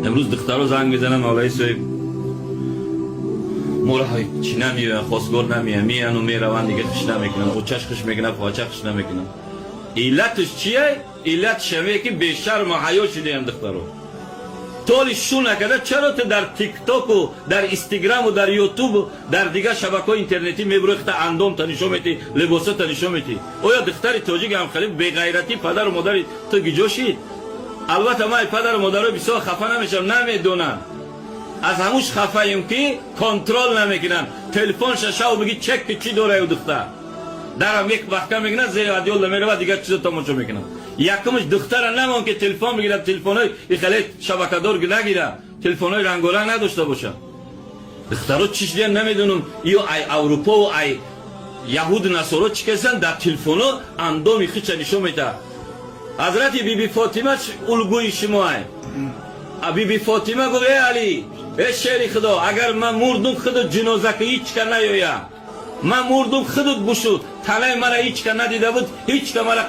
امروز دخترها زنگ میزنن مولای صاحب مورهای چی نمیوه خواستگار نمیه میان و میرون دیگه خش نمیکنن او چش خش میکنن پاچه خش نمیکنن. علتش چیه؟ علت شمه که بیشتر حیا شده هم دخترها طولشو نکرده. چرا تو در تیک تاک و در اینستاگرام و در یوتیوب و در دیگه شبکه اینترنتی میبری خط اندام تنشو میتی لباسا تنشو میتی؟ آیا دختر تاجیک هم خیلی بی غیرتی پدر و مادر تو گیجوشید؟ البته ما پدر و مادر بسیار خفه نمیشم نمیدونن از هموش خفه ایم که کنترل نمیکنن. تلفن ششاو میگی چک چی داره او دختر درم یک وقت میگن زیر ادیول میره و دیگه چیزا تماشا میکنن. یکمش دختر نمون که تلفن بگیره تلفنای خیلی شبکه دار نگیره تلفنای رنگ و رنگ نداشته باشه. دخترها چیش دیگه نمیدونم یا ای اروپا و ای یهود نصارا چیکسن در تلفنا اندام خیچ نشون میده. حضرت بی فاطمه الگوی شما بی فاطمه گفت ای علی ای شیر خدا اگر من مردم خود جنازه که هیچ که نیایم من مردم خودت بشود تنه مرا هیچ که ندیده بود هیچ که مرا